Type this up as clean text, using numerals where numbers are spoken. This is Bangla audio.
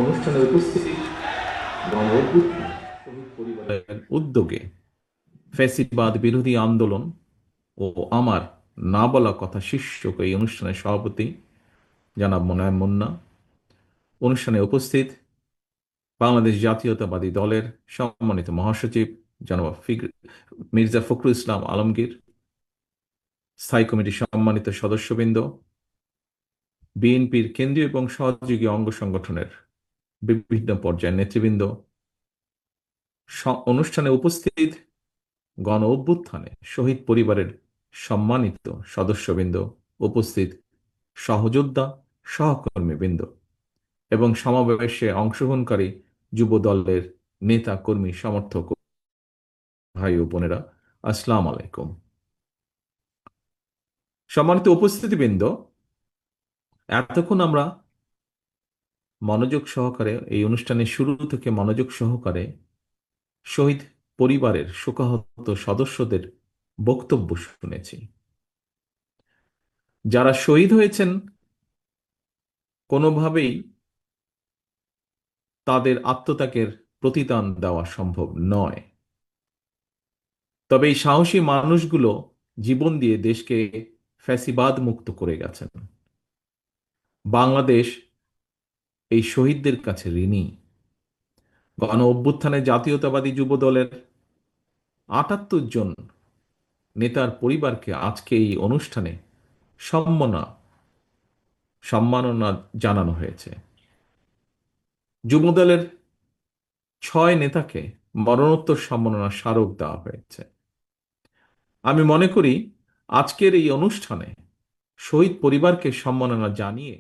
অনুষ্ঠানে উপস্থিতি গণ অভ্যুত্থান শহীদ পরিবারের উদ্যোগে ফ্যাসিবাদ বিরোধী আন্দোলন ও আমার না বলা কথা শীর্ষক এই অনুষ্ঠানের সভাপতি জনাব মোনায়েম মুন্না, অনুষ্ঠানে উপস্থিত বাংলাদেশ জাতীয়তাবাদী দলের সম্মানিত মহাসচিব জনাব মির্জা ফখরুল ইসলাম আলমগীর, স্থায়ী কমিটির সম্মানিত সদস্যবৃন্দ, বিএনপির কেন্দ্রীয় এবং সহযোগী অঙ্গ সংগঠনের বিভিন্ন পর্যায়ের নেতৃবৃন্দ, অনুষ্ঠানে উপস্থিত গণ অভ্যুত্থানে শহীদ পরিবারের সম্মানিত সদস্যবৃন্দ, উপস্থিত সহযোদ্ধা সহকর্মীবৃন্দ এবং সমাবেশে অংশগ্রহণকারী যুব দলের নেতা কর্মী সমর্থক ভাই ও বোনেরা, আসসালাম আলাইকুম। সম্মানিত উপস্থিতিবৃন্দ, এতক্ষণ আমরা মনোযোগ সহকারে এই অনুষ্ঠানের শুরু থেকে মনোযোগ সহকারে শহীদ পরিবারের শোকাহত সদস্যদের বক্তব্য শুনেছি। যারা শহীদ হয়েছেন কোনোভাবেই তাদের আত্মত্যাগের প্রতিদান দেওয়া সম্ভব নয়, তবে এই সাহসী মানুষগুলো জীবন দিয়ে দেশকে ফ্যাসিবাদ মুক্ত করে গেছেন। বাংলাদেশ এই শহীদদের কাছে ঋণী। গণ অভ্যুত্থানে জাতীয়তাবাদী যুব দলের ৭৮ জন নেতার পরিবারকে আজকে এই অনুষ্ঠানে সম্মাননা জানানো হয়েছে। যুবদলের ৬ নেতাকে মরণোত্তর সম্মাননা স্মারক দেওয়া হয়েছে। আমি মনে করি আজকের এই অনুষ্ঠানে শহীদ পরিবারকে সম্মাননা জানিয়ে